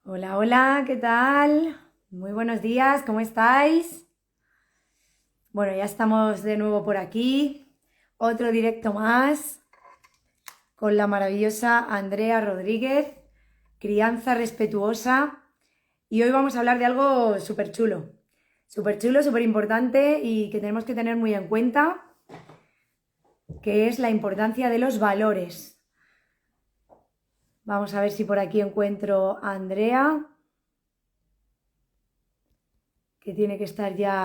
Hola, hola, ¿qué tal? Muy buenos días, ¿cómo estáis? Bueno, ya estamos de nuevo por aquí. Otro directo más con la maravillosa Andrea Rodríguez, crianza respetuosa. Y hoy vamos a hablar de algo súper chulo, súper importante y que tenemos que tener muy en cuenta, que es la importancia de los valores. Vamos a ver si por aquí encuentro a Andrea, que tiene que estar ya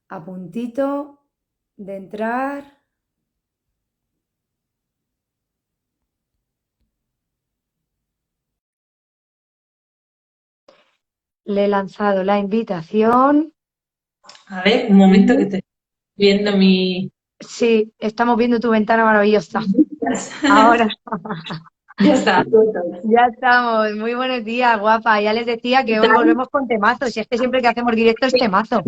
a puntito de entrar. Le he lanzado la invitación. A ver, un momento que te estoy viendo mi... Sí, estamos viendo tu ventana maravillosa. Ahora, Ya está. ya estamos. Muy buenos días, guapa. Ya les decía ¿Qué que hoy tal? volvemos con temazos. Y es que siempre que hacemos directo es temazo.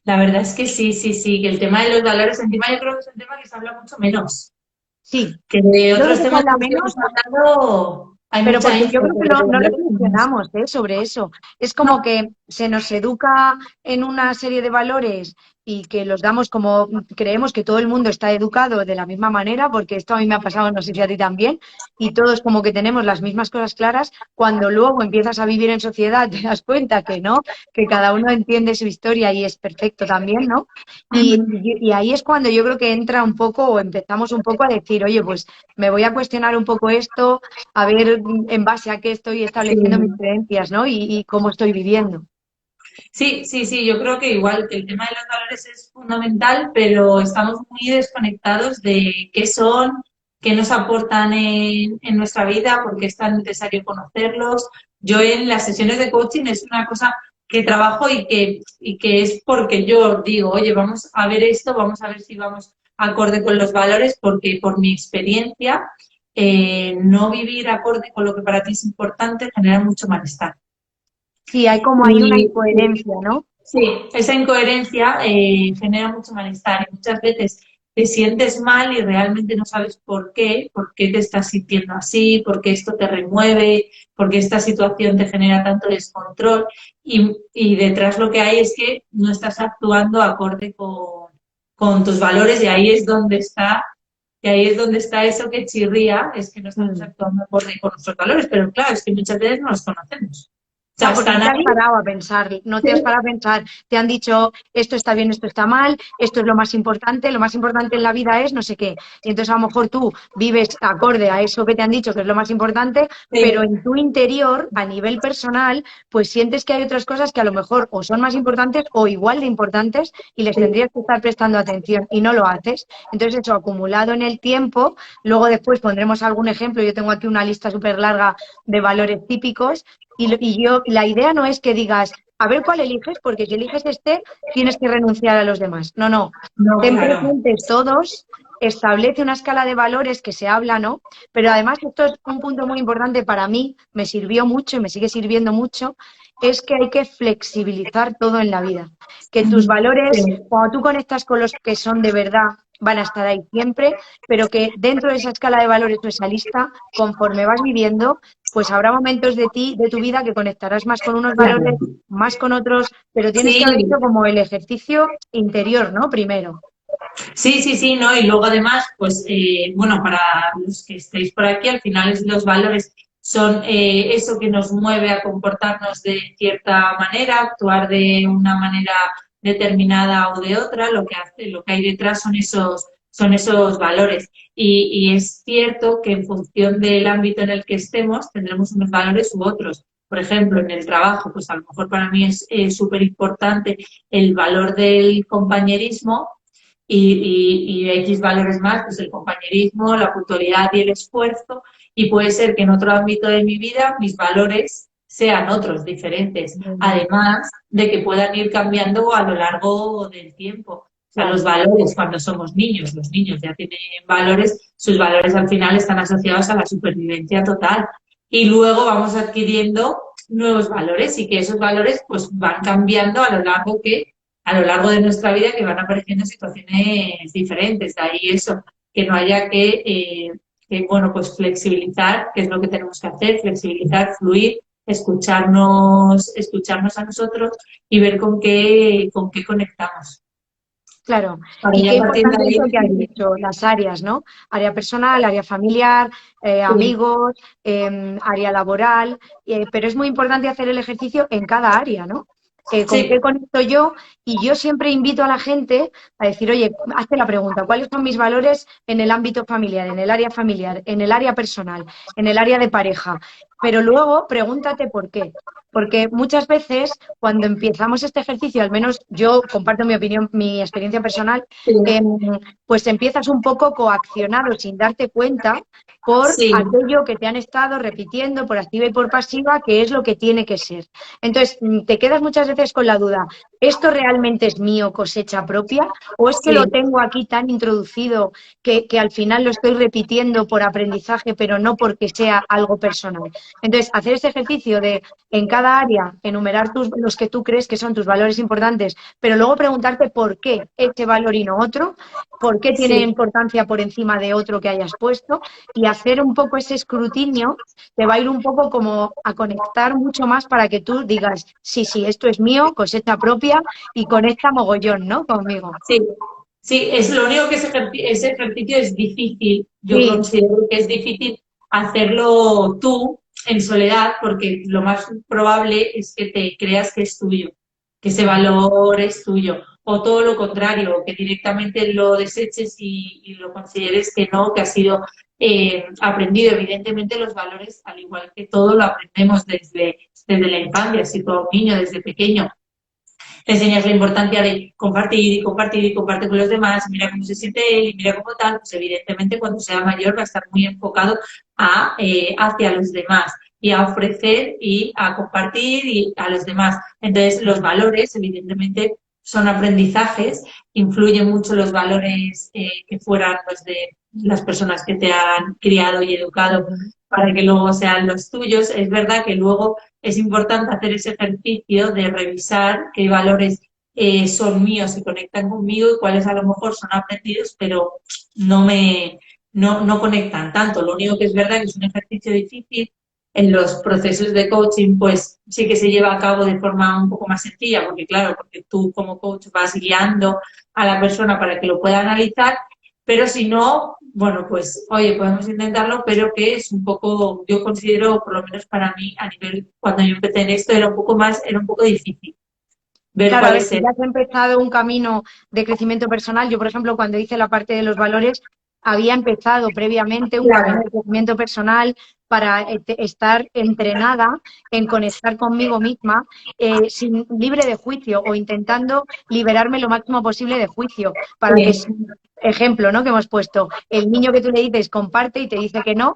La verdad es que sí, sí, sí, que el tema de los valores, encima yo creo que es un tema que se habla mucho menos, Sí, que de yo creo otros que se temas de habla los que menos. hemos hablado hay Pero mucha porque yo info, creo que pero no, de no valores muchos. reflexionamos, sobre eso. Es como No, que se nos educa en una serie de valores y que los damos como creemos que todo el mundo está educado de la misma manera, porque esto a mí me ha pasado, no sé si a ti también, y todos como que tenemos las mismas cosas claras, cuando luego empiezas a vivir en sociedad te das cuenta que no, que cada uno entiende su historia y es perfecto también, ¿no? Y ahí es cuando yo creo que entra un poco o empezamos un poco a decir, oye, pues me voy a cuestionar un poco esto, a ver en base a qué estoy sí. estableciendo mis creencias, ¿no? Y cómo estoy viviendo. Sí, sí, sí, yo creo que igual el tema de los valores es fundamental, pero estamos muy desconectados de qué son, qué nos aportan en nuestra vida, por qué es tan necesario conocerlos. Yo en las sesiones de coaching es una cosa que trabajo y que es porque yo digo, oye, vamos a ver esto, vamos a ver si vamos acorde con los valores, porque por mi experiencia, no vivir acorde con lo que para ti es importante genera mucho malestar. Sí, hay como hay una Y incoherencia, ¿no? sí, esa incoherencia genera mucho malestar y muchas veces te sientes mal y realmente no sabes por qué te estás sintiendo así, por qué esto te remueve, por qué esta situación te genera tanto descontrol y detrás lo que hay es que no estás actuando acorde con tus valores y ahí es donde está. Y ahí es donde está eso que chirría, es que no estamos Mm. actuando acorde con nuestros valores, pero claro, es que muchas veces no los conocemos. O sea, Ya, porque no están te has ahí. parado a pensar, no te has parado a pensar, te han dicho esto está bien, esto está mal, esto es lo más importante en la vida es no sé qué. Y entonces a lo mejor tú vives acorde a eso que te han dicho que es lo más importante, pero Sí, en tu interior, a nivel personal, pues sientes que hay otras cosas que a lo mejor o son más importantes o igual de importantes y les sí. tendrías que estar prestando atención y no lo haces. Entonces eso acumulado en el tiempo, luego después pondremos algún ejemplo, yo tengo aquí una lista súper larga de valores típicos la idea no es que digas, a ver cuál eliges, porque si eliges este, tienes que renunciar a los demás. No, no. No, Ten claro. presentes todos, establece una escala de valores que se habla, ¿no? Pero además, esto es un punto muy importante para mí, me sirvió mucho y me sigue sirviendo mucho, es que hay que flexibilizar todo en la vida. Que tus valores, Sí, cuando tú conectas con los que son de verdad, van a estar ahí siempre, pero que dentro de esa escala de valores o esa lista, conforme vas viviendo, pues habrá momentos de ti, de tu vida, que conectarás más con unos valores, claro. más con otros, pero tienes que haber Sí, hecho como el ejercicio interior, ¿no? Primero. sí, sí, sí, ¿no? Y luego además, pues, bueno, para los que estéis por aquí, al final los valores son eso que nos mueve a comportarnos de cierta manera, actuar de una manera determinada o de otra, lo que hace, lo que hay detrás son esos valores. Y es cierto que en función del ámbito en el que estemos, tendremos unos valores u otros. Por ejemplo, en el trabajo, pues a lo mejor para mí es súper importante el valor del compañerismo y X valores más, pues el compañerismo, la puntualidad y el esfuerzo, y puede ser que en otro ámbito de mi vida mis valores sean otros, diferentes, Muy bien. además de que puedan ir cambiando a lo largo del tiempo. O sea, los Claro. valores cuando somos niños, los niños ya tienen valores, sus valores al final están asociados a la supervivencia total. Y luego vamos adquiriendo nuevos valores y que esos valores pues van cambiando a lo largo de nuestra vida que van apareciendo situaciones diferentes. De ahí eso, que no haya bueno, pues flexibilizar, que es lo que tenemos que hacer, flexibilizar, fluir, escucharnos a nosotros y ver con qué conectamos. Claro, Para y ya qué partir de importante ahí eso que has decidir. dicho, las áreas, ¿no? Área personal, área familiar, Sí, amigos, área laboral, pero es muy importante hacer el ejercicio en cada área, ¿no? ¿Con qué sí, conecto yo? Y yo siempre invito a la gente a decir, oye, hazte la pregunta, ¿cuáles son mis valores en el ámbito familiar, en el área familiar, en el área personal, en el área de pareja? Pero luego pregúntate por qué. Porque muchas veces cuando empezamos este ejercicio, al menos yo comparto mi opinión, mi experiencia personal, sí, em, pues empiezas un poco coaccionado sin darte cuenta por sí, aquello que te han estado repitiendo por activa y por pasiva, que es lo que tiene que ser. Entonces, te quedas muchas veces con la duda, ¿esto realmente es mío, cosecha propia? ¿O es que lo sí, tengo aquí tan introducido que al final lo estoy repitiendo por aprendizaje, pero no porque sea algo personal? Entonces, hacer este ejercicio de en cada área enumerar los que tú crees que son tus valores importantes, pero luego preguntarte por qué ese valor y no otro, por qué tiene sí. importancia por encima de otro que hayas puesto, y hacer un poco ese escrutinio te va a ir un poco como a conectar mucho más para que tú digas, sí, sí, esto es mío, cosecha propia y conecta mogollón, ¿no? Conmigo. Sí, sí, es lo único que ese ejercicio es difícil. Yo Sí, considero que es difícil hacerlo tú en soledad porque lo más probable es que te creas que es tuyo, que ese valor es tuyo. O todo lo contrario, que directamente lo deseches y lo consideres que no, que ha sido aprendido. Evidentemente los valores, al igual que todo, lo aprendemos desde la infancia, si tú a un niño desde pequeño te enseñas la importancia de compartir y compartir y compartir con los demás, mira cómo se siente él y mira cómo tal, pues evidentemente cuando sea mayor va a estar muy enfocado hacia los demás y a ofrecer y a compartir y a los demás. Entonces, los valores, evidentemente, son aprendizajes, influyen mucho los valores que fueran los de las personas que te han criado y educado para que luego sean los tuyos. Es verdad que luego es importante hacer ese ejercicio de revisar qué valores son míos y conectan conmigo y cuáles a lo mejor son aprendidos, pero no conectan tanto. Lo único que es verdad que es un ejercicio difícil. En los procesos de coaching, pues sí que se lleva a cabo de forma un poco más sencilla, porque claro, porque tú como coach vas guiando a la persona para que lo pueda analizar, pero si no, bueno, pues oye, podemos intentarlo, pero que es un poco, yo considero, por lo menos para mí, a nivel, cuando yo empecé en esto, era un poco difícil ver claro, a cuál ver, es si el... ya has empezado un camino de crecimiento personal, yo, por ejemplo, cuando hice la parte de los valores, había empezado previamente un camino Claro, de crecimiento personal para estar entrenada en conectar conmigo misma, libre de juicio o intentando liberarme lo máximo posible de juicio, para que, sí, ejemplo, ¿no? Que hemos puesto, el niño que tú le dices comparte y te dice que no,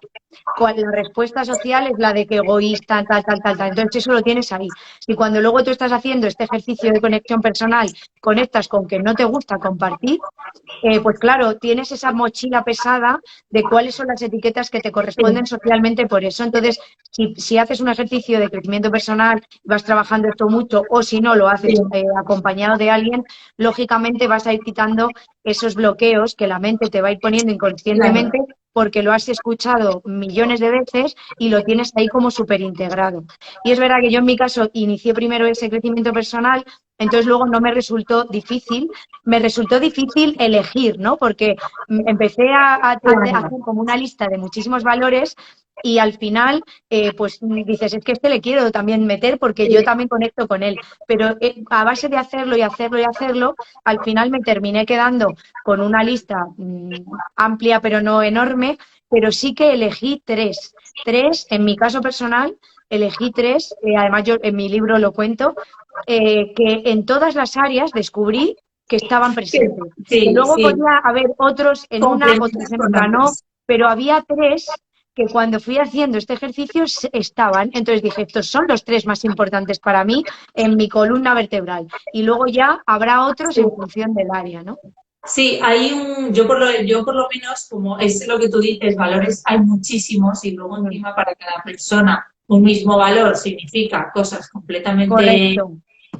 la respuesta social es la de que egoísta, tal, tal, tal, tal. Entonces eso lo tienes ahí. Y cuando luego tú estás haciendo este ejercicio de conexión personal, conectas con que no te gusta compartir, pues claro, tienes esa mochila pesada de cuáles son las etiquetas que te corresponden sí, socialmente por eso. Entonces, si haces un ejercicio de crecimiento personal, vas trabajando esto mucho, o si no lo sí, haces acompañado de alguien, lógicamente vas a ir quitando esos bloqueos que la mente te va a ir poniendo claro, inconscientemente porque lo has escuchado millones de veces y lo tienes ahí como súper integrado. Y es verdad que yo en mi caso inicié primero ese crecimiento personal, entonces luego no me resultó difícil elegir, ¿no? Porque empecé a claro, hacer como una lista de muchísimos valores y al final, pues dices, es que este le quiero también meter porque yo sí, también conecto con él. Pero a base de hacerlo y hacerlo y hacerlo, al final me terminé quedando con una lista amplia pero no enorme, pero sí que elegí tres. Tres, en mi caso personal, elegí tres, además yo en mi libro lo cuento, que en todas las áreas descubrí que estaban presentes. Que sí, luego sí, podía haber otros en una, otros complementas en con otra no, otros. pero había tres que cuando fui haciendo este ejercicio estaban. Entonces dije, estos son los tres más importantes para mí en mi columna vertebral. Y luego ya habrá otros Sí. en función del área, ¿no? Sí, yo por lo menos, como es lo que tú dices, valores hay muchísimos y luego Mm, encima para cada persona un mismo valor significa cosas correcto,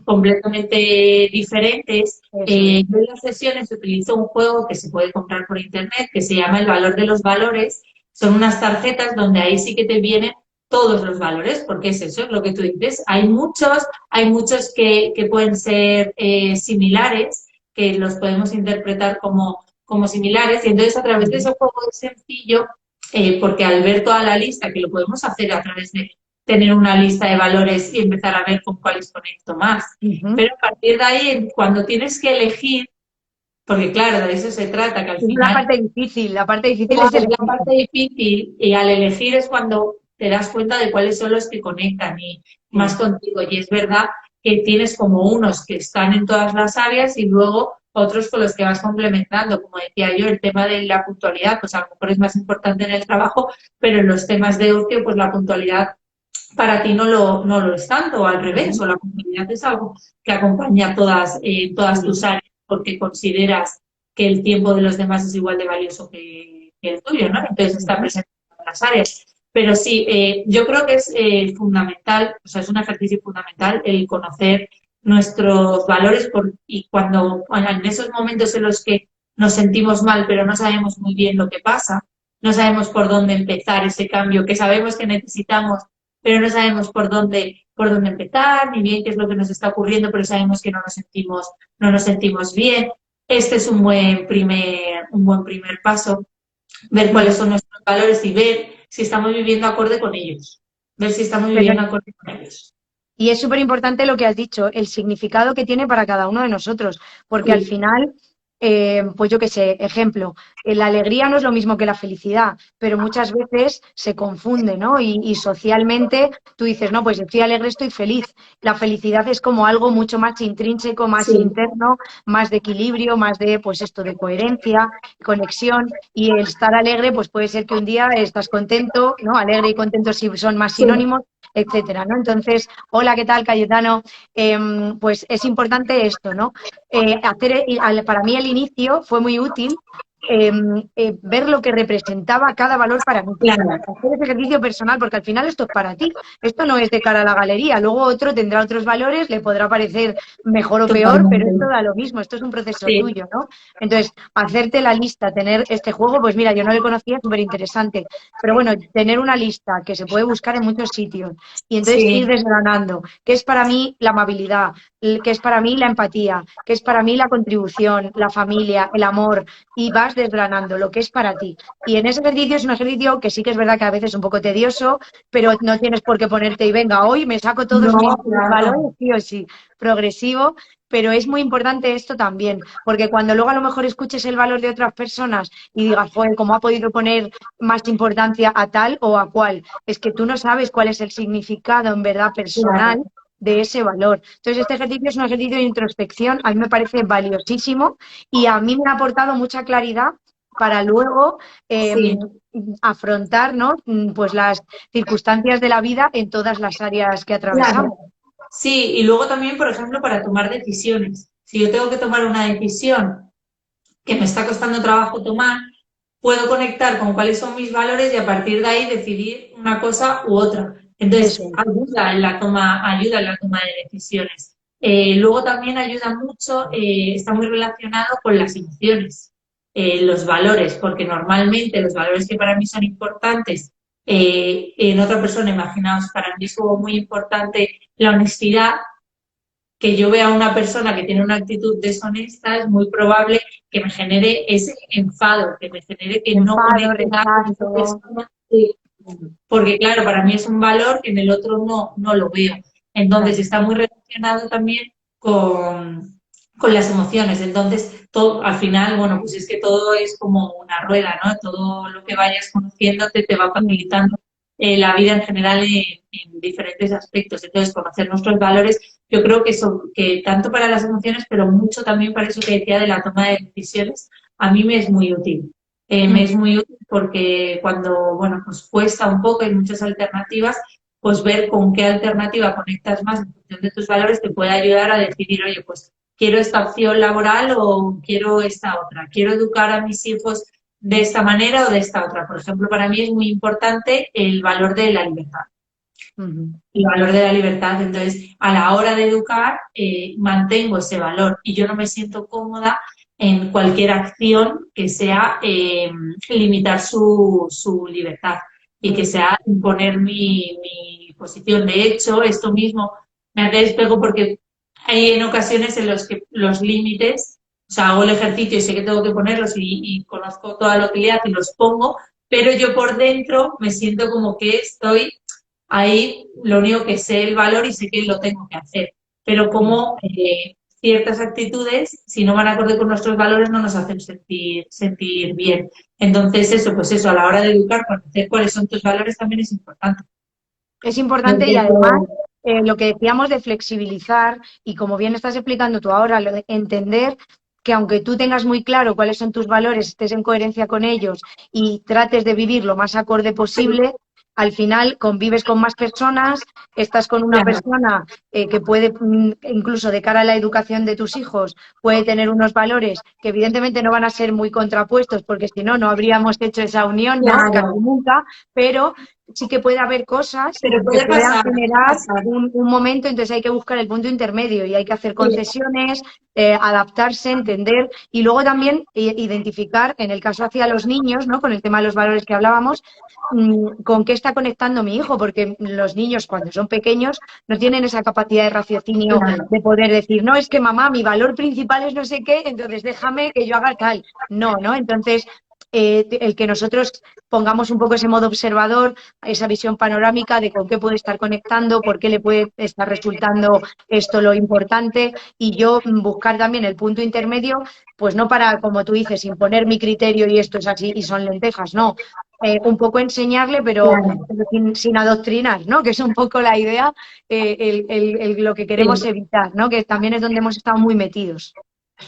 completamente diferentes. eso es. Yo en las sesiones utilizo un juego que se puede comprar por internet que se llama El valor de los valores. Son unas tarjetas donde ahí sí que te vienen todos los valores, porque es eso, es lo que tú dices. Hay muchos que pueden ser similares, que los podemos interpretar como similares, y entonces a través de ese juego es sencillo, porque al ver toda la lista, que lo podemos hacer a través de tener una lista de valores y empezar a ver con cuáles conecto más. Pero a partir de ahí, cuando tienes que elegir, porque claro, de eso se trata, que al Es final la parte difícil es es la elegir. parte difícil, y al elegir es cuando te das cuenta de cuáles son los que conectan y más contigo. Y es verdad que tienes como unos que están en todas las áreas y luego otros con los que vas complementando. Como decía yo, el tema de la puntualidad, pues a lo mejor es más importante en el trabajo, pero en los temas de ocio, pues la puntualidad para ti no lo es tanto, o al revés, o la puntualidad es algo que acompaña todas tus áreas, porque consideras que el tiempo de los demás es igual de valioso que el tuyo, ¿no? Entonces está presente en todas las áreas. Pero sí, yo creo que es fundamental, o sea, es un ejercicio fundamental el conocer nuestros valores y cuando en esos momentos en los que nos sentimos mal, pero no sabemos muy bien lo que pasa, no sabemos por dónde empezar ese cambio que sabemos que necesitamos, pero no sabemos por dónde empezar, ni bien qué es lo que nos está ocurriendo, pero sabemos que no nos sentimos bien. Este es un buen primer paso, ver cuáles son nuestros valores y ver si estamos viviendo acorde con ellos. Ver si estamos viviendo acorde con ellos. Y es súper importante lo que has dicho, el significado que tiene para cada uno de nosotros, porque al final, pues yo qué sé, ejemplo, la alegría no es lo mismo que la felicidad, pero muchas veces se confunde, ¿no? Y socialmente tú dices, no, pues estoy alegre, estoy feliz. La felicidad es como algo mucho más intrínseco, más Sí, interno, más de equilibrio, más de, pues esto, de coherencia, conexión, y el estar alegre, pues puede ser que un día estás contento, ¿no? Alegre y contento si son más sí, sinónimos, etcétera, ¿no? Entonces, hola, ¿qué tal, Cayetano? Pues es importante esto, ¿no? Para mí el inicio fue muy útil ver lo que representaba cada valor para mí. claro, Hacer ese ejercicio personal, porque al final esto es para ti. Esto no es de cara a la galería. Luego otro tendrá otros valores, le podrá parecer mejor o peor, pero esto totalmente. da lo mismo. Esto es un proceso Sí, tuyo, ¿no? Entonces, hacerte la lista, tener este juego, pues mira, yo no lo conocía, súper interesante. Pero bueno, tener una lista que se puede buscar en muchos sitios y entonces ir sí, desgranando qué es para mí la amabilidad, qué es para mí la empatía, qué es para mí la contribución, la familia, el amor, y vas desgranando lo que es para ti. Y en ese ejercicio es un ejercicio que sí que es verdad que a veces es un poco tedioso, pero no tienes por qué ponerte y venga, hoy me saco todos mis no, claro. valores, sí o sí, progresivo, pero es muy importante esto también, porque cuando luego a lo mejor escuches el valor de otras personas y digas, joder, ¿cómo ha podido poner más importancia a tal o a cual? Es que tú no sabes cuál es el significado en verdad Claro, personal de ese valor. Entonces, este ejercicio es un ejercicio de introspección, a mí me parece valiosísimo y a mí me ha aportado mucha claridad para luego sí. afrontar, ¿no? Pues las circunstancias de la vida en todas las áreas que atravesamos. Claro. Sí, y luego también, por ejemplo, para tomar decisiones. Si yo tengo que tomar una decisión que me está costando trabajo tomar, puedo conectar con cuáles son mis valores y a partir de ahí decidir una cosa u otra. Eso Entonces, es. ayuda en la toma de decisiones. Luego también ayuda mucho, está muy relacionado con las emociones, los valores, porque normalmente los valores que para mí son importantes, en otra persona, imaginaos, para mí es como muy importante la honestidad, que yo vea a una persona que tiene una actitud deshonesta, es muy probable que me genere ese enfado, que me genere que no Enfado, conecte nada con esa rechazo. persona, porque claro, para mí es un valor que en el otro no lo veo. Entonces Claro. está muy relacionado también con las emociones. Entonces, todo, al final, bueno, pues es que todo es como una rueda, ¿no? Todo lo que vayas conociendo te va facilitando la vida en general en diferentes aspectos. Entonces, conocer nuestros valores, yo creo que, que tanto para las emociones, pero mucho también para eso que decía de la toma de decisiones, a mí me es muy útil. Me es muy útil porque cuando, bueno, pues cuesta un poco, hay muchas alternativas, pues ver con qué alternativa conectas más en función de tus valores te puede ayudar a decidir, oye, pues quiero esta opción laboral o quiero esta otra, quiero educar a mis hijos de esta manera o de esta otra. Por ejemplo, para mí es muy importante el valor de la libertad. El valor de la libertad. Entonces, a la hora de educar, mantengo ese valor y yo no me siento cómoda en cualquier acción que sea limitar su libertad. y que sea imponer mi posición. De hecho, esto mismo me hace espejo porque hay en ocasiones en los que los límites, o sea, hago el ejercicio y sé que tengo que ponerlos y conozco toda la utilidad y los pongo, pero yo por dentro me siento como que estoy ahí, lo único que sé el valor y sé que lo tengo que hacer. Pero como ciertas actitudes, si no van acorde con nuestros valores, no nos hacen sentir bien. Entonces, eso, pues eso, a la hora de educar, conocer cuáles son tus valores también es importante. Es importante y además Entiendo. lo que decíamos de flexibilizar y como bien estás explicando tú ahora, lo de entender que aunque tú tengas muy claro cuáles son tus valores, estés en coherencia con ellos y trates de vivir lo más acorde posible, al final convives con más personas, estás con una Claro, persona que puede, incluso de cara a la educación de tus hijos, puede tener unos valores que evidentemente no van a ser muy contrapuestos, porque si no, no habríamos hecho esa unión, ¿no? Casi claro. nunca, pero sí que puede haber cosas Pero que puede puedan pasar, puede generar pasar. un momento, entonces hay que buscar el punto intermedio y hay que hacer Sí, concesiones, adaptarse, entender y luego también identificar, en el caso hacia los niños, ¿no? Con el tema de los valores que hablábamos, con qué está conectando mi hijo, porque los niños cuando son pequeños no tienen esa capacidad de raciocinio claro. de poder decir, no, es que mamá, mi valor principal es no sé qué, entonces déjame que yo haga tal. No, ¿no? Entonces, el que nosotros pongamos un poco ese modo observador, esa visión panorámica de con qué puede estar conectando, por qué le puede estar resultando esto lo importante y yo buscar también el punto intermedio, pues no para, como tú dices, imponer mi criterio y esto es así y son lentejas, no. Un poco enseñarle, Claro. pero sin adoctrinar, ¿no? Que es un poco la idea, lo que queremos Sí. evitar, ¿no? Que también es donde hemos estado muy metidos.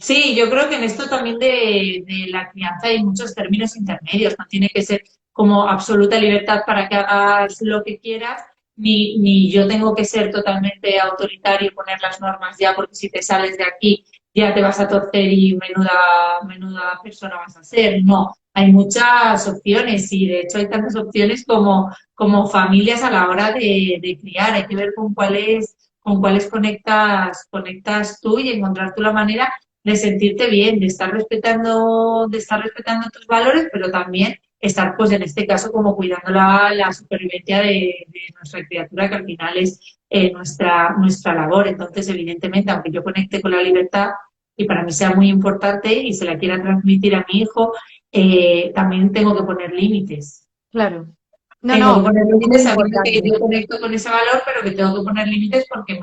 Sí, yo creo que en esto también de la crianza hay muchos términos intermedios. No tiene que ser como absoluta libertad para que hagas lo que quieras, ni yo tengo que ser totalmente autoritario y poner las normas ya, porque si te sales de aquí ya te vas a torcer y menuda persona vas a ser. No, hay muchas opciones y de hecho hay tantas opciones como familias a la hora de criar. Hay que ver con cuáles conectas tú y encontrar tú la manera de sentirte bien, de estar respetando tus valores, pero también estar, pues en este caso, como cuidando la supervivencia de nuestra criatura, que al final es nuestra labor. Entonces, evidentemente, aunque yo conecte con la libertad y para mí sea muy importante y se la quiera transmitir a mi hijo, también tengo que poner límites. Claro. No, Tengo que no, poner es muy límites sabiendo que importante. yo conecto con ese valor, pero que tengo que poner límites porque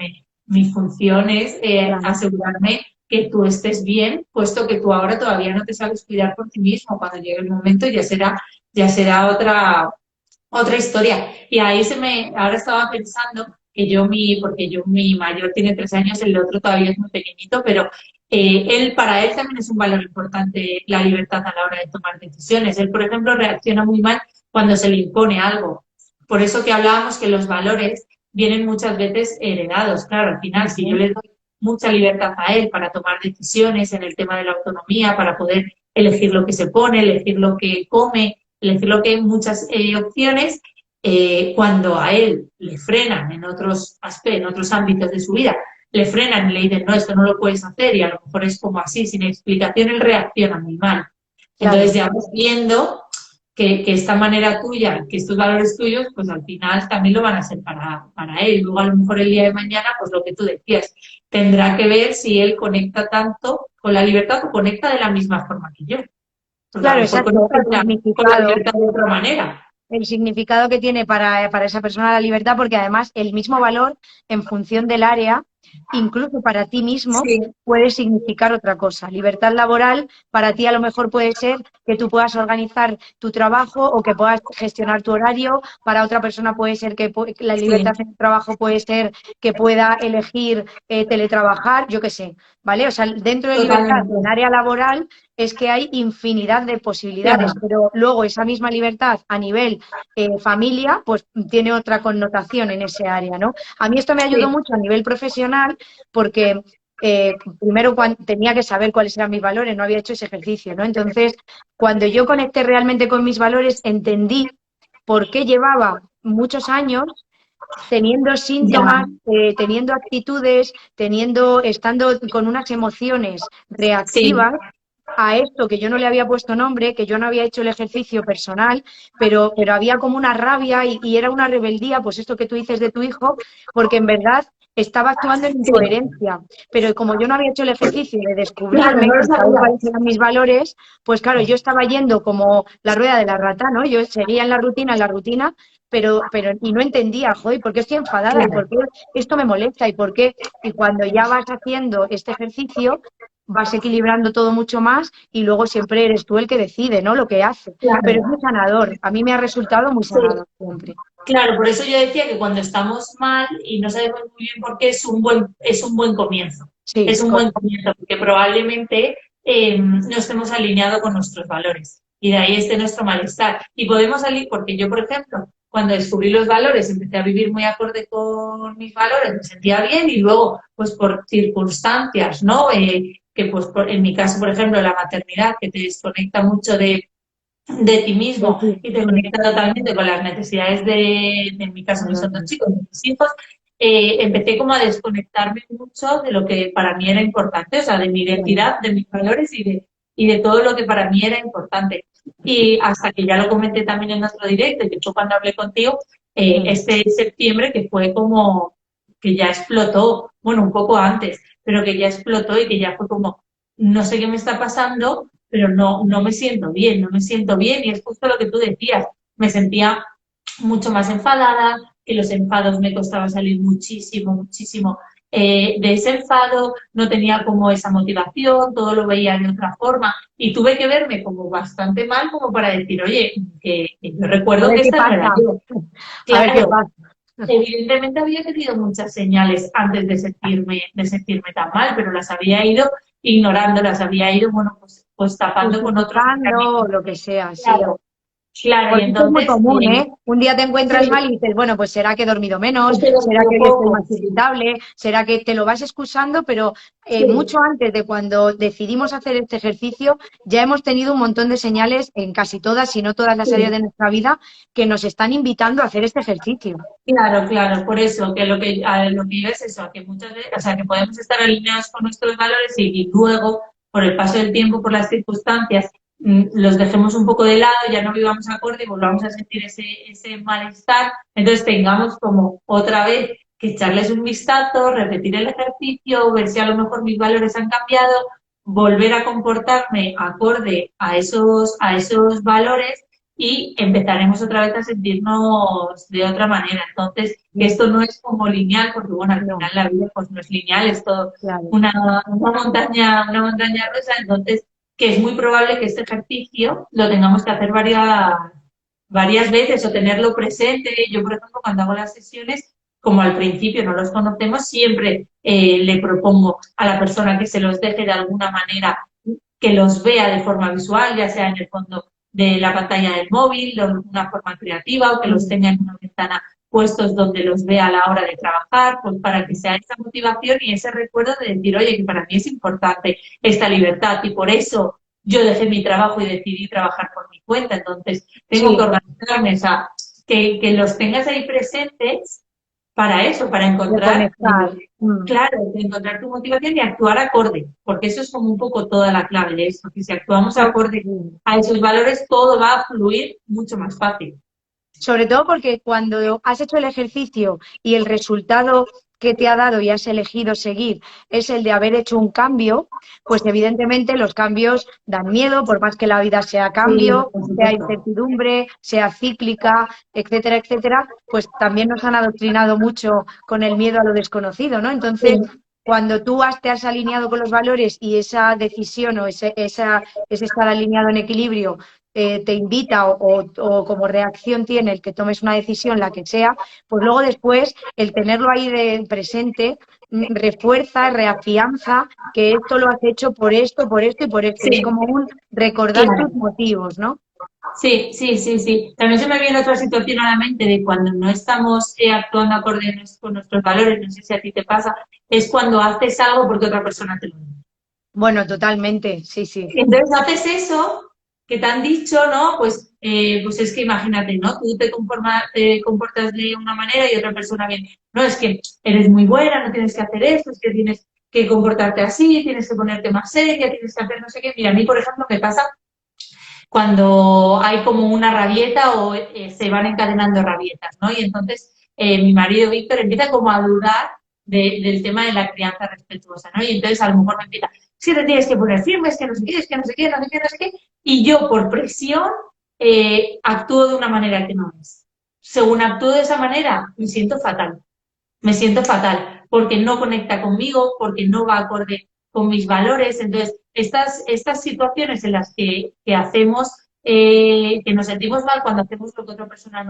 mi función es Claro. asegurarme que tú estés bien, puesto que tú ahora todavía no te sabes cuidar por ti mismo. Cuando llegue el momento ya será otra historia. Y ahí ahora estaba pensando que porque mi mayor tiene 3 años, el otro todavía es muy pequeñito, pero para él también es un valor importante la libertad a la hora de tomar decisiones. Él, por ejemplo, reacciona muy mal cuando se le impone algo. Por eso que hablábamos que los valores vienen muchas veces heredados. Claro, al final, si yo Ujú. le doy mucha libertad a él para tomar decisiones en el tema de la autonomía, para poder elegir lo que se pone, elegir lo que come, elegir lo que hay muchas opciones, cuando a él le frenan en otros aspectos, en otros ámbitos de su vida, le frenan y le dicen, no, esto no lo puedes hacer, y a lo mejor es como así, sin explicación, él reacciona muy mal. Entonces Claro. ya vas viendo que esta manera tuya, que estos valores tuyos, pues al final también lo van a ser para él. Luego a lo mejor el día de mañana, pues lo que tú decías, tendrá que ver si él conecta tanto con la libertad o conecta de la misma forma que yo. Porque a Claro, lo mejor exacto. conecta con la libertad de otra manera. El significado que tiene para esa persona la libertad, porque además el mismo valor en función del área, incluso para ti mismo, Sí, puede significar otra cosa. Libertad laboral para ti a lo mejor puede ser que tú puedas organizar tu trabajo o que puedas gestionar tu horario. Para otra persona puede ser que la sí, libertad en el trabajo puede ser que pueda elegir teletrabajar, yo qué sé, ¿vale? O sea, dentro de libertad totalmente. en área laboral es que hay infinidad de posibilidades, Claro, pero luego esa misma libertad a nivel familia, pues tiene otra connotación en ese área, ¿no? A mí esto me ayudó sí, mucho a nivel profesional porque primero tenía que saber cuáles eran mis valores, no había hecho ese ejercicio, ¿no? Entonces, cuando yo conecté realmente con mis valores, entendí por qué llevaba muchos años teniendo ya, síntomas, teniendo actitudes, estando con unas emociones sí, reactivas a esto que yo no le había puesto nombre, que yo no había hecho el ejercicio personal, pero había como una rabia y era una rebeldía, pues esto que tú dices de tu hijo, porque en verdad estaba actuando en Sí, incoherencia. Pero como yo no había hecho el ejercicio de claro, descubrirme no lo y saber sabía. cuáles eran mis valores, pues claro, yo estaba yendo como la rueda de la rata, ¿no? Yo seguía en la rutina, y no entendía, joder, ¿por qué estoy enfadada? ¿Y Claro, por qué esto me molesta? ¿Y por qué? Y cuando ya vas haciendo este ejercicio, vas equilibrando todo mucho más y luego siempre eres tú el que decide, ¿no? Lo que hace. Pero es muy claro. sanador. A mí me ha resultado muy Sí, sanador siempre. claro, por eso yo decía que cuando estamos mal y no sabemos muy bien por qué, es un buen comienzo. Sí, Es un buen comienzo, porque probablemente no estemos alineados con nuestros valores y de ahí esté nuestro malestar. Y podemos salir, porque yo, por ejemplo, cuando descubrí los valores, empecé a vivir muy acorde con mis valores, me sentía bien y luego, pues por circunstancias, ¿no? Que pues en mi caso, por ejemplo, la maternidad, que te desconecta mucho de ti mismo sí. y te conecta totalmente con las necesidades en mi caso, que son dos chicos, de mis hijos, empecé como a desconectarme mucho de lo que para mí era importante, o sea, de mi identidad, de mis valores y de todo lo que para mí era importante. Y hasta que ya lo comenté también en otro directo, y que fue cuando hablé contigo, este septiembre, que fue como que ya explotó, bueno, un poco antes, pero que ya explotó y que ya fue como, no sé qué me está pasando, pero no me siento bien, no me siento bien y es justo lo que tú decías, me sentía mucho más enfadada, que los enfados me costaba salir muchísimo, muchísimo de ese enfado, no tenía como esa motivación, todo lo veía de otra forma y tuve que verme como bastante mal como para decir, oye, que yo A recuerdo ver que qué esta no era pasa. yo. A ver qué Claro, pasa. evidentemente había tenido muchas señales antes de sentirme tan mal, pero las había ido ignorando, las había ido, bueno, pues tapando con otros Justificando o mecanismos. lo que sea, sí. Claro, claro, y Porque esto es muy entonces, común, ¿eh? Un día te encuentras sí, mal y dices, bueno, pues será que he dormido menos, he será dormido que hoy estoy más poco, sí, irritable, será que te lo vas excusando, pero sí, mucho antes de cuando decidimos hacer este ejercicio, ya hemos tenido un montón de señales en casi todas, si no todas las áreas de sí. nuestra vida, que nos están invitando a hacer este ejercicio. Claro, claro, por eso, que a lo que iba es eso, que muchas veces, o sea, que podemos estar alineados con nuestros valores y luego, por el paso del tiempo, por las circunstancias, los dejemos un poco de lado, ya no vivamos acorde y volvamos a sentir ese malestar, entonces tengamos como otra vez que echarles un vistazo, repetir el ejercicio, ver si a lo mejor mis valores han cambiado, volver a comportarme acorde a esos valores y empezaremos otra vez a sentirnos de otra manera. Entonces, que esto no es como lineal, porque bueno, al No, final la vida pues no es lineal, es todo claro. una montaña rusa, entonces que es muy probable que este ejercicio lo tengamos que hacer varias veces o tenerlo presente. Yo, por ejemplo, cuando hago las sesiones, como al principio no los conocemos, siempre le propongo a la persona que se los deje de alguna manera, que los vea de forma visual, ya sea en el fondo de la pantalla del móvil, de una forma creativa, o que los tenga en una ventana puestos donde los vea a la hora de trabajar, pues para que sea esa motivación y ese recuerdo de decir, oye, que para mí es importante esta libertad y por eso yo dejé mi trabajo y decidí trabajar por mi cuenta, entonces tengo que Sí, organizarme, o sea, que los tengas ahí presentes para eso, para encontrar, reconectar. claro, encontrar tu motivación y actuar acorde, porque eso es como un poco toda la clave de esto, que si actuamos acorde a esos valores, todo va a fluir mucho más fácil. Sobre todo porque cuando has hecho el ejercicio y el resultado que te ha dado y has elegido seguir es el de haber hecho un cambio, pues evidentemente los cambios dan miedo, por más que la vida sea Sí, cambio, por sea supuesto. incertidumbre, sea cíclica, etcétera, etcétera, pues también nos han adoctrinado mucho con el miedo a lo desconocido, ¿no? Entonces, Sí, cuando tú te has alineado con los valores y esa decisión o ese estar alineado en equilibrio te invita o como reacción tiene el que tomes una decisión, la que sea, pues luego después el tenerlo ahí de presente refuerza, reafianza que esto lo has hecho por esto y por esto. Y es sí, como un recordar tus claro. motivos, ¿no? Sí, sí, sí, sí. También se me viene otra situación a la mente de cuando no estamos actuando acorde con nuestros valores, no sé si a ti te pasa, es cuando haces algo porque otra persona te lo dice. Bueno, totalmente, sí, sí. Entonces haces eso que te han dicho, ¿no? Pues es que imagínate, ¿no? Tú te comportas de una manera y otra persona viene, no, es que eres muy buena, no tienes que hacer esto, es que tienes... que comportarte así, tienes que ponerte más seria, tienes que hacer no sé qué. Mira, a mí, por ejemplo, me pasa cuando hay como una rabieta o se van encadenando rabietas, ¿no? Y entonces mi marido Víctor empieza como a dudar del tema de la crianza respetuosa, ¿no? Y entonces a lo mejor me empieza, sí te tienes que poner firmes, que no sé qué, es que no sé qué, no sé qué, no sé qué, y yo por presión actúo de una manera que no es. Según actúo de esa manera, me siento fatal, porque no conecta conmigo, porque no va acorde con mis valores. Entonces, estas situaciones en las que hacemos, que nos sentimos mal cuando hacemos lo que otra persona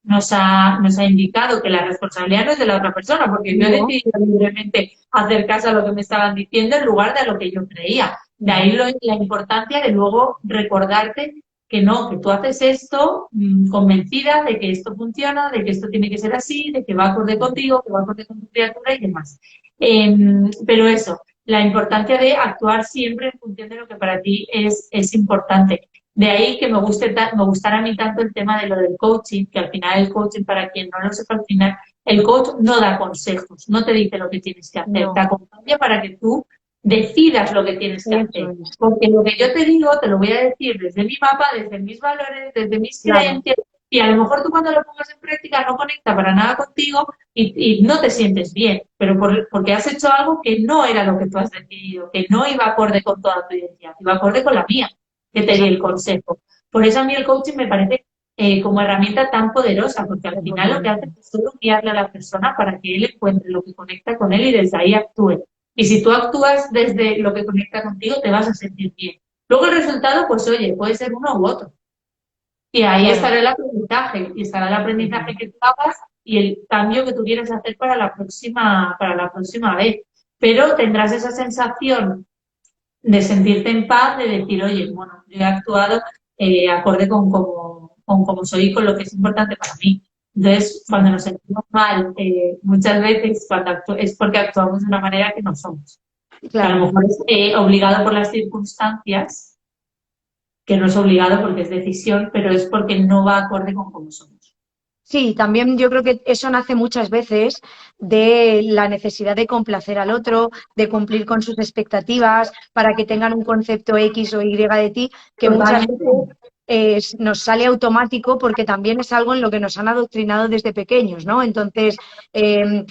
nos ha indicado, que la responsabilidad no es de la otra persona, porque yo he No, decidido libremente hacer caso a lo que me estaban diciendo en lugar de a lo que yo creía. De ahí la importancia de luego recordarte que no, que tú haces esto convencida de que esto funciona, de que esto tiene que ser así, de que va acorde contigo, que va acorde con tu criatura y demás. Pero eso, la importancia de actuar siempre en función de lo que para ti es importante. De ahí que me gustara a mí tanto el tema de lo del coaching, que al final el coaching, para quien no lo sepa, al final el coach no da consejos, no te dice lo que tienes que hacer, te no, acompaña para que tú decidas lo que tienes que eso hacer. es, Porque lo que yo te digo, te lo voy a decir desde mi mapa, desde mis valores, desde mis claro, creencias, y a lo mejor tú cuando lo pongas en práctica no conecta para nada contigo y no te sientes bien, pero porque has hecho algo que no era lo que tú has decidido, que no iba acorde con toda tu identidad, iba acorde con la mía, que te di el exacto, consejo. Por eso a mí el coaching me parece como herramienta tan poderosa, porque al es muy final lo que bonito. hace es solo guiarle a la persona para que él encuentre lo que conecta con él y desde ahí actúe. Y si tú actúas desde lo que conecta contigo, te vas a sentir bien. Luego el resultado, pues oye, puede ser uno u otro. Y ahí Claro, estará el aprendizaje, y estará el aprendizaje ujú, que tú hagas y el cambio que tú quieres hacer para la próxima vez. Pero tendrás esa sensación de sentirte en paz, de decir, oye, bueno, yo he actuado acorde con cómo soy y con lo que es importante para mí. Entonces, cuando nos sentimos mal, muchas veces es porque actuamos de una manera que no somos. Que a lo claro. mejor es obligado por las circunstancias, que no es obligado porque es decisión, pero es porque no va acorde con cómo somos. Sí, también yo creo que eso nace muchas veces de la necesidad de complacer al otro, de cumplir con sus expectativas para que tengan un concepto X o Y de ti, que muchas Totalmente. veces nos sale automático porque también es algo en lo que nos han adoctrinado desde pequeños, ¿no? Entonces,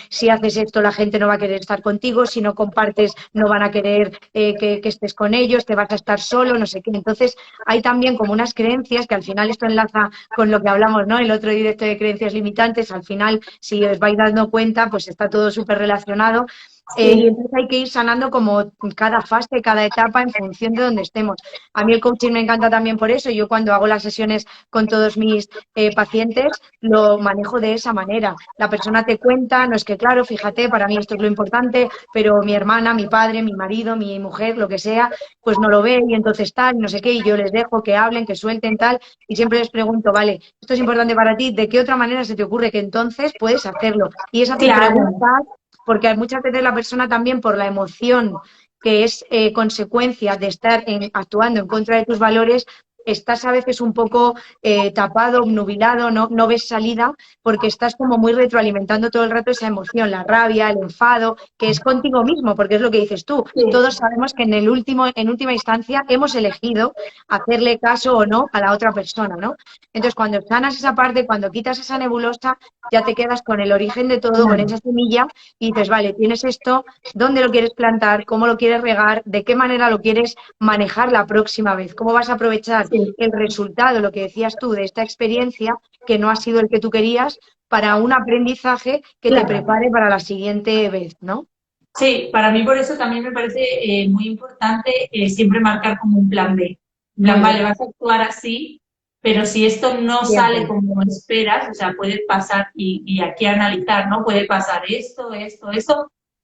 si haces esto, la gente no va a querer estar contigo, si no compartes, no van a querer que estés con ellos, te vas a estar solo, no sé qué. Entonces, hay también como unas creencias que al final esto enlaza con lo que hablamos, ¿no? El otro directo de creencias limitantes, al final, si os vais dando cuenta, pues está todo súper relacionado. Y Sí, entonces hay que ir sanando como cada fase, cada etapa en función de donde estemos. A mí el coaching me encanta también por eso. Yo cuando hago las sesiones con todos mis pacientes lo manejo de esa manera. La persona te cuenta, no es que claro, fíjate, para mí esto es lo importante, pero mi hermana, mi padre, mi marido, mi mujer, lo que sea, pues no lo ve y entonces tal, no sé qué, y yo les dejo que hablen, que suelten tal, y siempre les pregunto, vale, esto es importante para ti, ¿de qué otra manera se te ocurre que entonces puedes hacerlo? Y es hacer claro. preguntas, porque muchas veces la persona también por la emoción que es consecuencia de estar actuando en contra de tus valores, estás a veces un poco tapado, obnubilado, no ves salida, porque estás como muy retroalimentando todo el rato esa emoción, la rabia, el enfado, que es contigo mismo, porque es lo que dices tú. Sí, Todos sabemos que en última instancia, hemos elegido hacerle caso o no a la otra persona, ¿no? Entonces, cuando sanas esa parte, cuando quitas esa nebulosa, ya te quedas con el origen de todo, con esa semilla, y dices, vale, tienes esto, ¿dónde lo quieres plantar? ¿Cómo lo quieres regar? ¿De qué manera lo quieres manejar la próxima vez? ¿Cómo vas a aprovechar sí. el resultado, lo que decías tú, de esta experiencia que no ha sido el que tú querías, para un aprendizaje que te Claro. prepare para la siguiente vez, ¿no? Sí, para mí por eso también me parece muy importante siempre marcar como un plan B. En Muy plan, bien, vale, vas a actuar así, pero si esto no sale siempre. como esperas, o sea, puede pasar, y aquí analizar, ¿no? Puede pasar esto,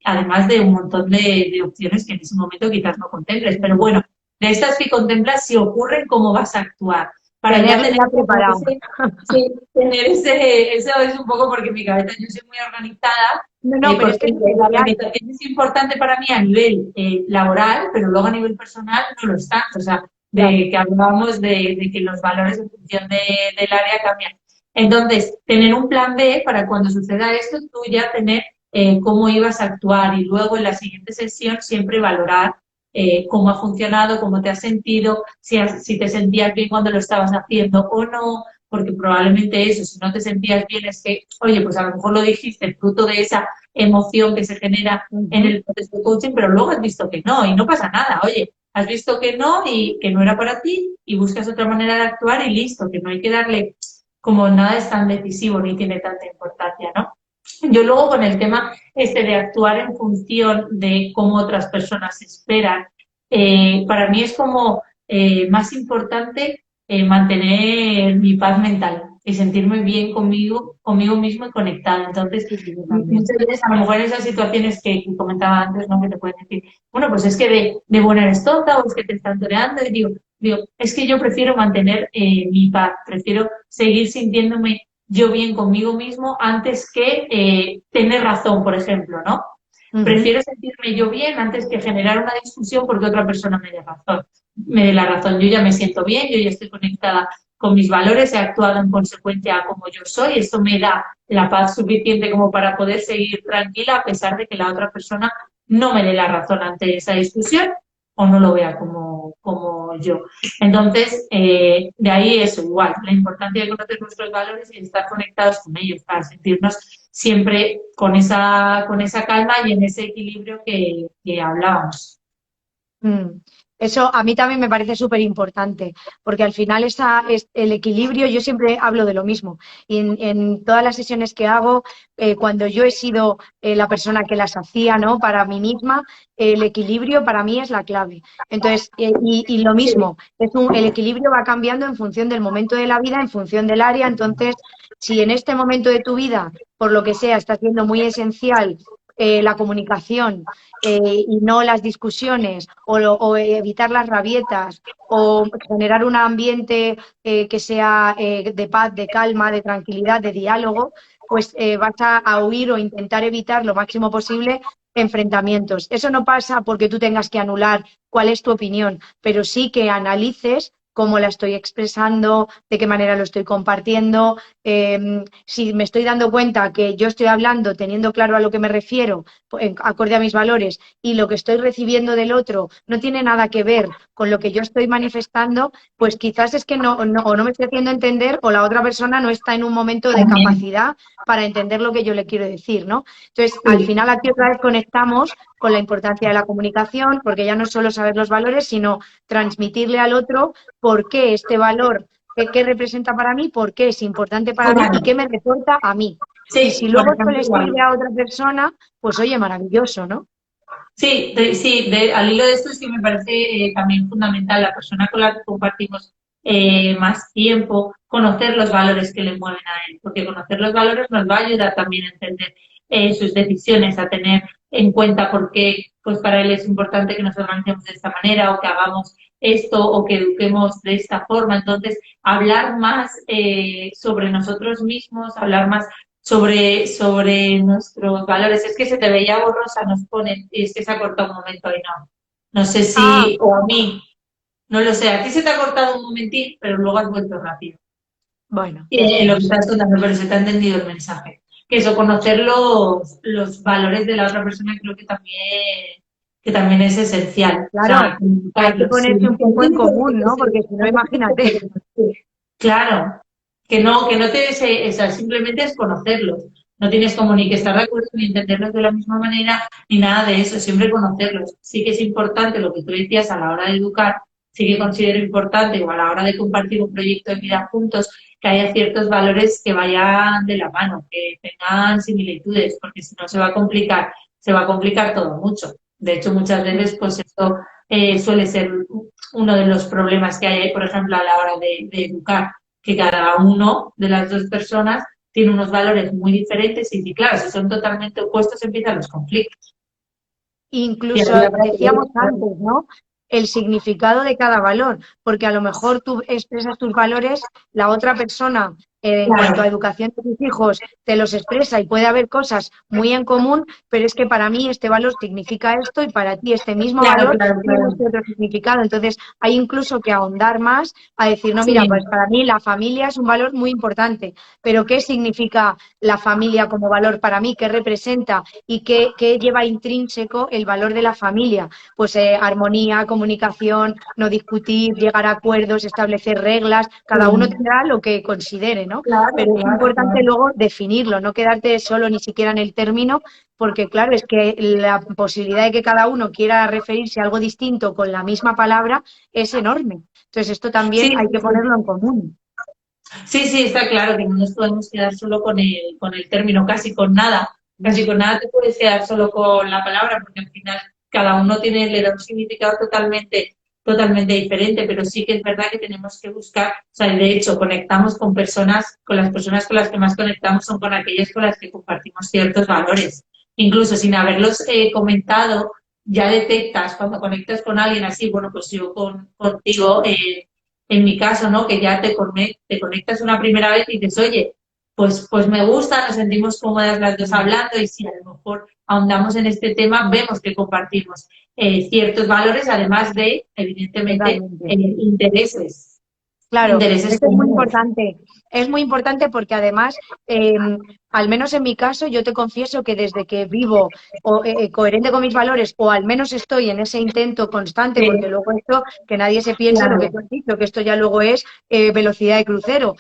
además de un montón de opciones que en ese momento quizás no contemples. Pero bueno, de estas que contemplas, si ocurren, ¿cómo vas a actuar? Para ya Tenerlo tener ya como preparado. ese, sí, tener ese, eso es un poco porque en mi cabeza yo soy muy organizada No, no, pero es que porque es la esencial. organización es importante para mí a nivel laboral, pero luego a nivel personal no lo está. O sea, Claro, de que hablábamos de que los valores en función del área cambian. Entonces, tener un plan B para cuando suceda esto, tú ya tener cómo ibas a actuar y luego en la siguiente sesión siempre valorar cómo ha funcionado, cómo te has sentido, si te sentías bien cuando lo estabas haciendo o no, porque probablemente eso, si no te sentías bien es que, oye, pues a lo mejor lo dijiste fruto de esa emoción que se genera en el proceso de coaching, pero luego has visto que no y no pasa nada, oye, has visto que no y que no era para ti y buscas otra manera de actuar y listo, que no hay que darle, como nada es tan decisivo ni tiene tanta importancia, ¿no? Yo luego con el tema de actuar en función de cómo otras personas esperan, para mí es como más importante mantener mi paz mental y sentirme bien conmigo mismo y conectada. Entonces, Sí, sí, yo también. muchas veces a lo mejor en esas situaciones que comentaba antes, ¿no? Que te pueden decir, bueno, pues es que de buena eres tonta o es que te están toreando. Y digo, es que yo prefiero mantener mi paz, prefiero seguir sintiéndome yo bien conmigo mismo antes que tener razón, por ejemplo, ¿no? Ujú. Prefiero sentirme yo bien antes que generar una discusión porque otra persona me dé razón, me dé la razón. Yo ya me siento bien, yo ya estoy conectada con mis valores, he actuado en consecuencia a como yo soy, esto me da la paz suficiente como para poder seguir tranquila a pesar de que la otra persona no me dé la razón ante esa discusión o no lo vea como yo. Entonces, de ahí eso, igual, la importancia de conocer nuestros valores y estar conectados con ellos para sentirnos siempre con esa calma y en ese equilibrio que hablábamos. Mm. Eso a mí también me parece súper importante, porque al final el equilibrio, yo siempre hablo de lo mismo. Y en todas las sesiones que hago, cuando yo he sido la persona que las hacía, ¿no? Para mí misma, el equilibrio para mí es la clave. Entonces, y lo mismo, el equilibrio va cambiando en función del momento de la vida, en función del área. Entonces, si en este momento de tu vida, por lo que sea, está siendo muy esencial la comunicación, y no las discusiones o evitar las rabietas o generar un ambiente que sea de paz, de calma, de tranquilidad, de diálogo, pues vas a huir o intentar evitar lo máximo posible enfrentamientos. Eso no pasa porque tú tengas que anular cuál es tu opinión, pero sí que analices cómo la estoy expresando, de qué manera lo estoy compartiendo, si me estoy dando cuenta que yo estoy hablando teniendo claro a lo que me refiero, acorde a mis valores, y lo que estoy recibiendo del otro no tiene nada que ver con lo que yo estoy manifestando, pues quizás es que o no me estoy haciendo entender o la otra persona no está en un momento de También. capacidad para entender lo que yo le quiero decir, ¿no? Entonces, al Sí, final aquí otra vez conectamos con la importancia de la comunicación, porque ya no es solo saber los valores, sino transmitirle al otro por qué este valor, qué representa para mí, por qué es importante para mí y claro. qué me reporta a mí. Y Sí, si por luego esto ejemplo, le igual. sirve a otra persona, pues oye, maravilloso, ¿no? Sí, al hilo de esto es que me parece también fundamental la persona con la que compartimos más tiempo, conocer los valores que le mueven a él, porque conocer los valores nos va a ayudar también a entender sus decisiones, a tener en cuenta por qué pues para él es importante que nos organicemos de esta manera o que hagamos esto o que eduquemos de esta forma. Entonces, hablar más sobre nosotros mismos, hablar más sobre nuestros valores. Es que se te veía borrosa, nos ponen, y es que se ha cortado un momento ahí, no. No sé Ah, si, o a mí, no lo sé, a ti se te ha cortado un momentín, pero luego has vuelto rápido. bueno, ya En lo que estamos. estás contando, pero se te ha entendido el mensaje. Que eso, conocer los valores de la otra persona creo que también es esencial. O Claro, sea, hay que comunicarlos. Sí. ponerse un poco en común, ¿no? Porque si no, imagínate. Claro, que no o sea, simplemente es conocerlos. No tienes como ni que estar de acuerdo ni entenderlos de la misma manera ni nada de eso, siempre conocerlos. Sí que es importante lo que tú decías a la hora de educar, sí que considero importante o a la hora de compartir un proyecto de vida juntos, que haya ciertos valores que vayan de la mano, que tengan similitudes, porque si no se va a complicar todo mucho. De hecho, muchas veces, pues esto suele ser uno de los problemas que hay, por ejemplo, a la hora de educar, que cada uno de las dos personas tiene unos valores muy diferentes y claro, si son totalmente opuestos empiezan los conflictos. Y Incluso ahí decíamos antes, ¿no? El significado de cada valor, porque a lo mejor tú expresas tus valores, la otra persona en cuanto a Claro, educación de tus hijos, te los expresa y puede haber cosas muy en común, pero es que para mí este valor significa esto y para ti este mismo claro, valor claro, tiene claro. este otro significado. Entonces, hay incluso que ahondar más a decir, no, mira, pues Sí, para mí la familia es un valor muy importante, pero ¿qué significa la familia como valor para mí? ¿Qué representa? ¿Y qué lleva intrínseco el valor de la familia? Pues armonía, comunicación, no discutir, llegar a acuerdos, establecer reglas, cada uno sí, tendrá lo que considere, ¿no? claro, Pero es claro, importante claro. luego definirlo, no quedarte solo ni siquiera en el término, porque claro, es que la posibilidad de que cada uno quiera referirse a algo distinto con la misma palabra es enorme. Entonces, esto Sí, también hay sí, que sí. ponerlo en común. Sí, sí, está claro que no nos podemos quedar solo con el término, casi con nada. Casi con nada te puedes quedar solo con la palabra, porque al final cada uno tiene, le da un significado totalmente, totalmente diferente, pero sí que es verdad que tenemos que buscar, o sea, de hecho, conectamos con personas, con las personas con las que más conectamos son con aquellas con las que compartimos ciertos valores. Incluso sin haberlos comentado, ya detectas cuando conectas con alguien así, bueno, pues yo contigo, en mi caso, ¿no? Que ya te conectas una primera vez y dices, oye, pues me gusta, nos sentimos cómodas las dos hablando y si a lo mejor ahondamos en este tema, vemos que compartimos ciertos valores, además de, evidentemente, Totalmente. intereses, Claro, intereses esto es muy comunes. importante. Es muy importante porque además, al menos en mi caso, yo te confieso que desde que vivo coherente con mis valores, o al menos estoy en ese intento constante, porque Sí, luego esto, que nadie se piense lo que claro. tú has dicho, que esto ya luego es velocidad de crucero.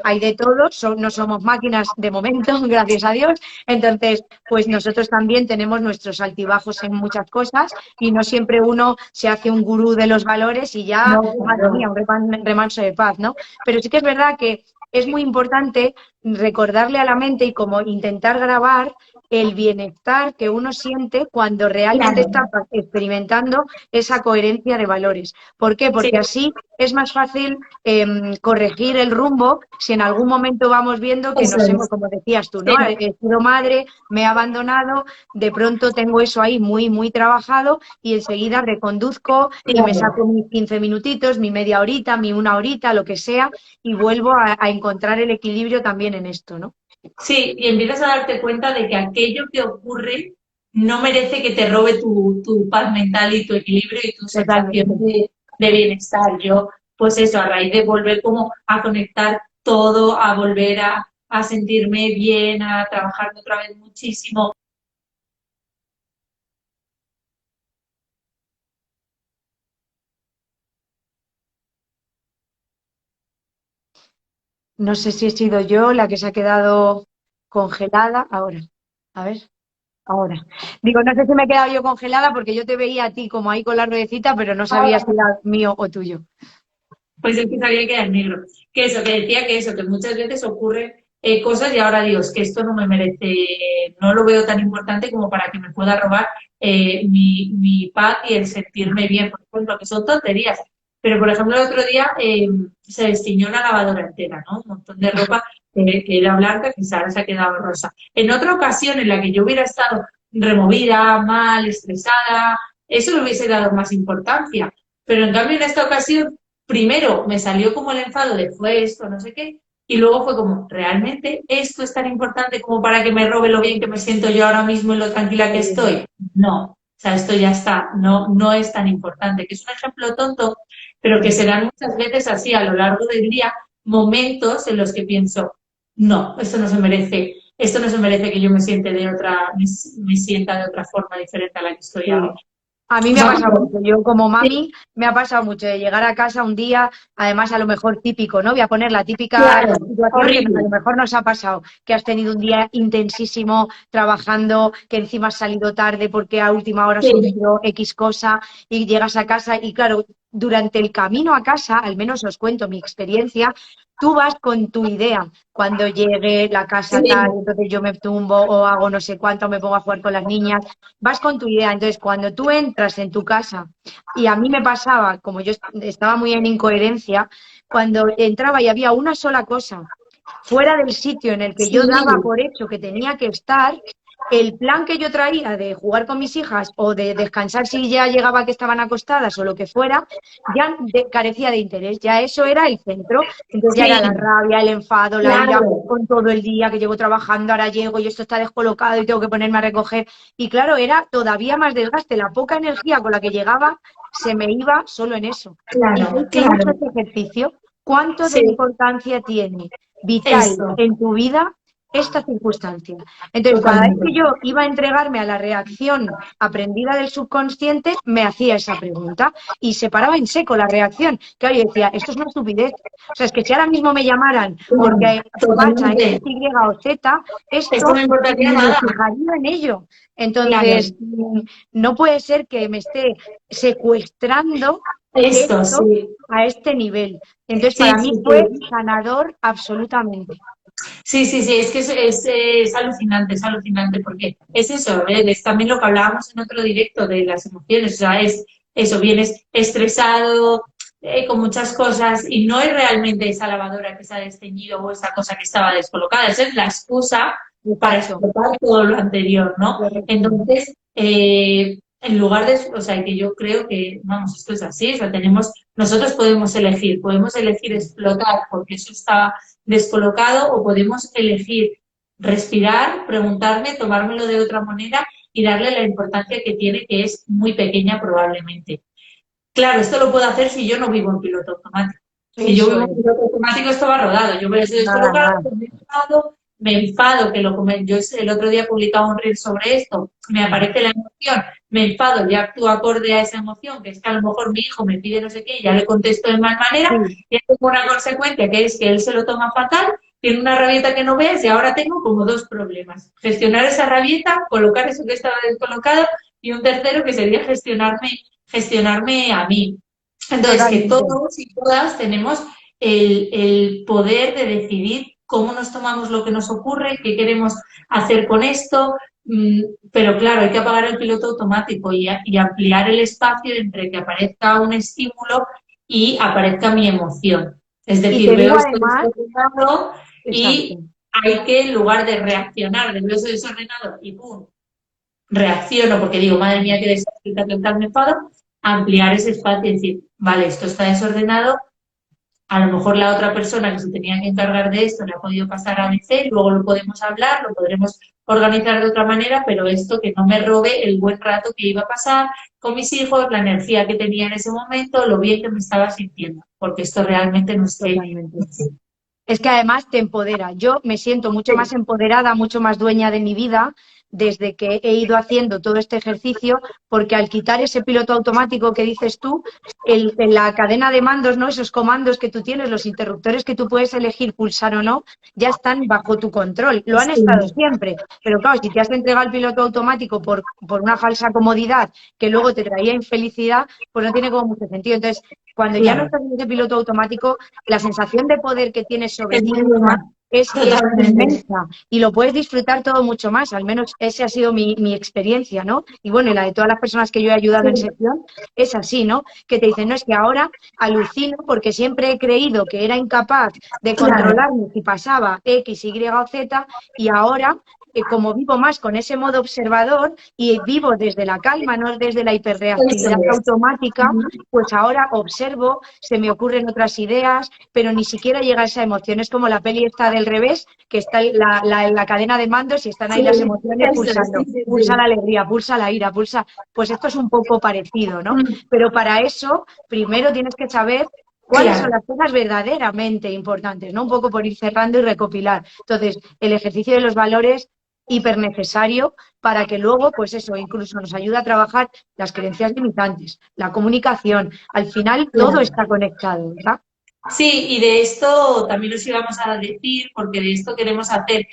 Hay de todo, no somos máquinas de momento, gracias a Dios. Entonces, pues nosotros también tenemos nuestros altibajos en muchas cosas y no siempre uno se hace un gurú de los valores y ya, No, madre mía, claro. un remanso de paz, ¿no? Pero sí que es verdad que es muy importante recordarle a la mente y como intentar grabar el bienestar que uno siente cuando realmente Claro. está experimentando esa coherencia de valores. ¿Por qué? Sí, Porque así es más fácil corregir el rumbo si en algún momento vamos viendo que eso nos hemos, es. como decías tú, Sí, ¿no? He sido madre, me he abandonado, de pronto tengo eso ahí muy, muy trabajado y enseguida reconduzco y me claro. saco mis 15 minutitos, mi media horita, mi una horita, lo que sea, y vuelvo a encontrar el equilibrio también en esto, ¿no? Sí, y empiezas a darte cuenta de que aquello que ocurre no merece que te robe tu paz mental y tu equilibrio y tu sensación Totalmente. de bienestar. Yo, pues eso, a raíz de volver como a conectar todo, a volver a sentirme bien, a trabajar otra vez muchísimo. No sé si he sido yo la que se ha quedado congelada ahora. A ver, ahora. Digo, no sé si me he quedado yo congelada porque yo te veía a ti como ahí con la ruedecita, pero no sabía si era mío o tuyo. Pues es que sabía que era el negro. Que eso, que decía que eso, que muchas veces ocurren cosas y ahora digo, es que esto no me merece, no lo veo tan importante como para que me pueda robar mi paz y el sentirme bien, por ejemplo, que son tonterías. Pero, por ejemplo, el otro día se destiñó una lavadora entera, ¿no? Un montón de ropa que era blanca, que ahora se ha quedado rosa. En otra ocasión en la que yo hubiera estado removida, mal, estresada, eso le hubiese dado más importancia. Pero en cambio, en esta ocasión primero me salió como el enfado de fue esto, no sé qué, y luego fue como, ¿realmente esto es tan importante como para que me robe lo bien que me siento yo ahora mismo y lo tranquila que estoy? No, o sea, esto ya está, no, no es tan importante, que es un ejemplo tonto, pero que se dan muchas veces así a lo largo del día, momentos en los que pienso, no, esto no se merece que yo me siente de otra, me sienta de otra forma diferente a la que estoy Sí. ahora. A mí O me ha sea, pasado mucho. Yo como mami me ha pasado mucho de llegar a casa un día, además a lo mejor típico, ¿no? Voy a poner la típica claro, situación que a horrible. lo mejor nos ha pasado, que has tenido un día intensísimo trabajando, que encima has salido tarde porque a última hora ha Sí, surgido X cosa y llegas a casa y claro, durante el camino a casa, al menos os cuento mi experiencia, tú vas con tu idea. Cuando llegue la casa tal, sí. entonces yo me tumbo o hago no sé cuánto, me pongo a jugar con las niñas vas con tu idea. Entonces, cuando tú entras en tu casa, y a mí me pasaba, como yo estaba muy en incoherencia, cuando entraba y había una sola cosa fuera del sitio en el que yo Sí, daba por hecho que tenía que estar, el plan que yo traía de jugar con mis hijas o de descansar si ya llegaba que estaban acostadas o lo que fuera, ya carecía de interés, ya eso era el centro. Entonces ya era Sí, la rabia, el enfado, la ira claro. con todo el día que llevo trabajando, ahora llego y esto está descolocado y tengo que ponerme a recoger. Y claro, era todavía más desgaste, la poca energía con la que llegaba se me iba solo en eso. Y yo Claro, hice mucho claro. este ejercicio. ¿Cuánto de Sí, importancia tiene vital eso, en tu vida esta circunstancia? Entonces, cada vez que totalmente. yo iba a entregarme a la reacción aprendida del subconsciente, me hacía esa pregunta y se paraba en seco la reacción. Claro, yo decía, esto es una estupidez. O sea, es que si ahora mismo me llamaran porque pasa X, Totalmente. Y o Z, Esto esto no importaría ni me nada. fijaría en ello. Claro. Entonces, no puede ser que me esté secuestrando Esto, esto sí. a este nivel. Entonces, Sí, para mí sí, fue sí. sanador absolutamente. Sí, sí, sí, es que es alucinante, porque es eso, es también lo que hablábamos en otro directo de las emociones, o sea, es eso, vienes estresado, con muchas cosas, y no es realmente esa lavadora que se ha desteñido o esa cosa que estaba descolocada, esa es la excusa para Exacto. explotar todo lo anterior, ¿no? Correcto. Entonces, en lugar de, o sea, que yo creo que, vamos, esto es así, o sea, nosotros podemos elegir explotar porque eso está descolocado o podemos elegir respirar, preguntarme, tomármelo de otra manera y darle la importancia que tiene, que es muy pequeña probablemente. Claro, esto lo puedo hacer si yo no vivo en piloto automático. Si yo Eso vivo en es. piloto automático, esto va rodado. Yo voy a ser Nada, descolocado, nada. me enfado, que lo yo el otro día publicaba un reel sobre esto, me aparece la emoción, me enfado, ya actúo acorde a esa emoción, que es que a lo mejor mi hijo me pide no sé qué, y ya le contesto de mal manera, Sí, y tengo una consecuencia que es que él se lo toma fatal, tiene una rabieta que no ves, y ahora tengo como dos problemas. Gestionar esa rabieta, colocar eso que estaba descolocado, y un tercero que sería gestionarme a mí. Entonces, que totalmente. todos y todas tenemos el poder de decidir cómo nos tomamos lo que nos ocurre, qué queremos hacer con esto, pero claro, hay que apagar el piloto automático y ampliar el espacio entre que aparezca un estímulo y aparezca mi emoción. Es Y decir, te veo digo esto además, desordenado exacto. y hay que, en lugar de reaccionar, de ver eso desordenado y ¡pum! Reacciono porque digo, madre mía, qué desastre, tal, me enfado, ampliar ese espacio y decir, vale, esto está desordenado, a lo mejor la otra persona que se tenía que encargar de esto le ha podido pasar a ABC, luego lo podemos hablar, lo podremos organizar de otra manera, pero esto que no me robe el buen rato que iba a pasar con mis hijos, la energía que tenía en ese momento, lo bien que me estaba sintiendo, porque esto realmente no esté. Totalmente. Es que además te empodera. Yo me siento mucho más Sí, empoderada, mucho más dueña de mi vida desde que he ido haciendo todo este ejercicio, porque al quitar ese piloto automático que dices tú, en la cadena de mandos, ¿no? Esos comandos que tú tienes, los interruptores que tú puedes elegir pulsar o no, ya están bajo tu control. Lo han estado sí, siempre. Pero claro, si te has entregado el piloto automático por una falsa comodidad que luego te traía infelicidad, pues no tiene como mucho sentido. Entonces, cuando ya no claro. estás en ese piloto automático, la sensación de poder que tienes sobre Es ti muy misma buena, es totalmente. inmensa y lo puedes disfrutar todo mucho más. Al menos esa ha sido mi experiencia, ¿no? Y bueno, y la de todas las personas que yo he ayudado en Sí, sesión es así, ¿no? Que te dicen, no, es que ahora alucino porque siempre he creído que era incapaz de claro, controlarme si pasaba X, Y o Z y ahora como vivo más con ese modo observador y vivo desde la calma, no desde la eso hiperreactividad es. automática, pues ahora observo, se me ocurren otras ideas, pero ni siquiera llega esa emoción. Es como la peli esta del revés, que está en la cadena de mandos y están ahí Sí, las emociones eso es, sí, pulsando. sí, Pulsa la sí. alegría, pulsa la ira, pulsa. Pues esto es un poco parecido, ¿no? Pero para eso, primero tienes que saber cuáles son Claro, las cosas verdaderamente importantes, ¿no? Un poco por ir cerrando y recopilar. Entonces, el ejercicio de los valores hiper necesario para que luego, pues eso, incluso nos ayude a trabajar las creencias limitantes, la comunicación. Al final, todo claro. está conectado, ¿verdad? Sí, y de esto también os íbamos a decir, porque de esto queremos hacer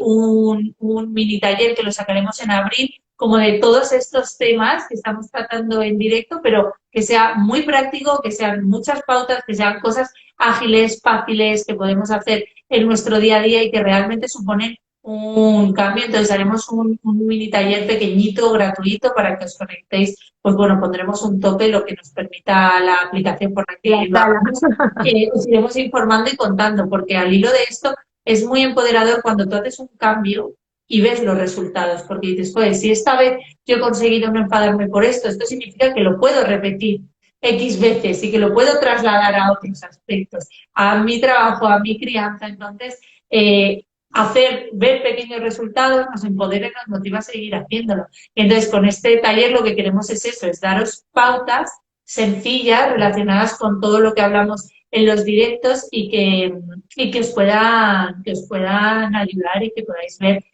un mini taller que lo sacaremos en abril, como de todos estos temas que estamos tratando en directo, pero que sea muy práctico, que sean muchas pautas, que sean cosas ágiles, fáciles, que podemos hacer en nuestro día a día y que realmente suponen un cambio. Entonces haremos un mini taller pequeñito, gratuito, para que os conectéis. Pues bueno, pondremos un tope, lo que nos permita la aplicación por la La que lo sala. hagamos, os iremos informando y contando, porque al hilo de esto es muy empoderador cuando tú haces un cambio y ves los resultados, porque dices, joder, si esta vez yo he conseguido no enfadarme por esto significa que lo puedo repetir X veces y que lo puedo trasladar a otros aspectos, a mi trabajo, a mi crianza. Entonces, ver pequeños resultados nos empodera y nos motiva a seguir haciéndolo. Entonces, con este taller lo que queremos es eso, es daros pautas sencillas relacionadas con todo lo que hablamos en los directos y que os puedan ayudar y que podáis ver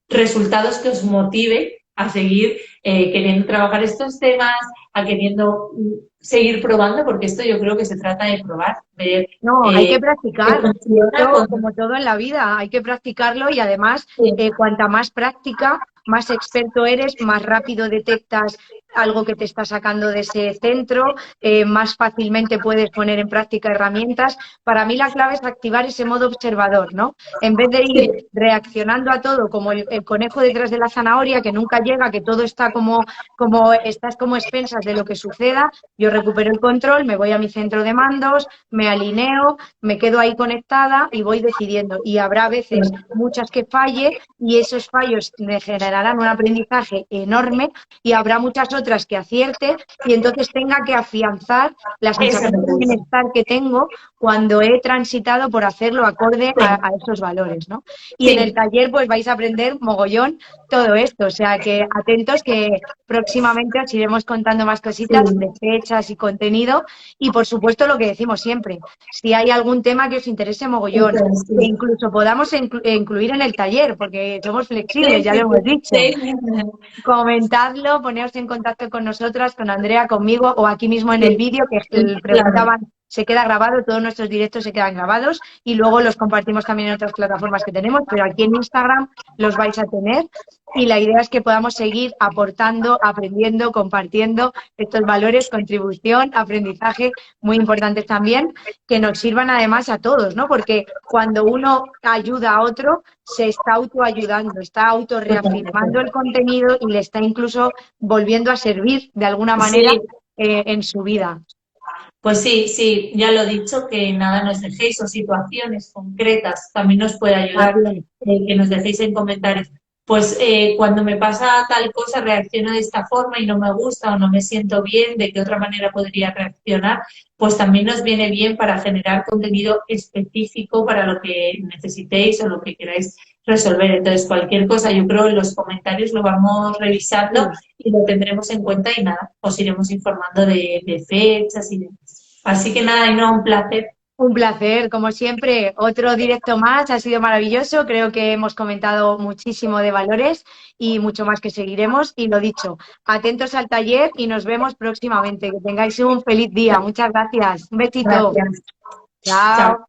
resultados que os motive a seguir queriendo trabajar estos temas, a queriendo seguir probando, porque esto yo creo que se trata de probar, ver No, hay que qué practicar. funciona Esto, como todo en la vida, hay que practicarlo y además, cuanta más práctica, más experto eres, más rápido detectas algo que te está sacando de ese centro, más fácilmente puedes poner en práctica herramientas. Para mí la clave es activar ese modo observador, ¿no? En vez de ir reaccionando a todo como el conejo detrás de la zanahoria, que nunca llega, que todo está estás como expensas de lo que suceda, yo recupero el control, me voy a mi centro de mandos, me alineo, me quedo ahí conectada y voy decidiendo. Y habrá veces muchas que falle y esos fallos me generarán un aprendizaje enorme y habrá muchas otras que acierte y entonces tenga que afianzar la sensación de bienestar que tengo cuando he transitado por hacerlo acorde a esos valores, ¿no? Y en el taller pues vais a aprender mogollón todo esto, o sea que atentos que próximamente os iremos contando más cositas de fechas y contenido y por supuesto lo que decimos siempre, si hay algún tema que os interese mogollón, que incluso podamos incluir en el taller, porque somos flexibles, ya lo hemos dicho. Comentadlo, poneros en contacto con nosotras, con Andrea, conmigo o aquí mismo en el vídeo que preguntaban, se queda grabado, todos nuestros directos se quedan grabados y luego los compartimos también en otras plataformas que tenemos, pero aquí en Instagram los vais a tener y la idea es que podamos seguir aportando, aprendiendo, compartiendo estos valores, contribución, aprendizaje muy importantes también, que nos sirvan además a todos, ¿no? Porque cuando uno ayuda a otro, se está autoayudando, está autorreafirmando el contenido y le está incluso volviendo a servir de alguna manera en su vida. Pues sí, sí, ya lo he dicho, que nada nos dejéis o situaciones concretas también nos puede ayudar, que nos dejéis en comentarios. Pues cuando me pasa tal cosa reacciono de esta forma y no me gusta o no me siento bien, ¿de qué otra manera podría reaccionar? Pues también nos viene bien para generar contenido específico para lo que necesitéis o lo que queráis resolver. Entonces, cualquier cosa, yo creo en los comentarios lo vamos revisando y lo tendremos en cuenta y nada, os iremos informando de fechas y demás. Así que nada, y no, un placer. Un placer, como siempre, otro directo más, ha sido maravilloso, creo que hemos comentado muchísimo de valores y mucho más que seguiremos y lo dicho, atentos al taller y nos vemos próximamente, que tengáis un feliz día, muchas gracias, un besito. Gracias. Chao. Chao.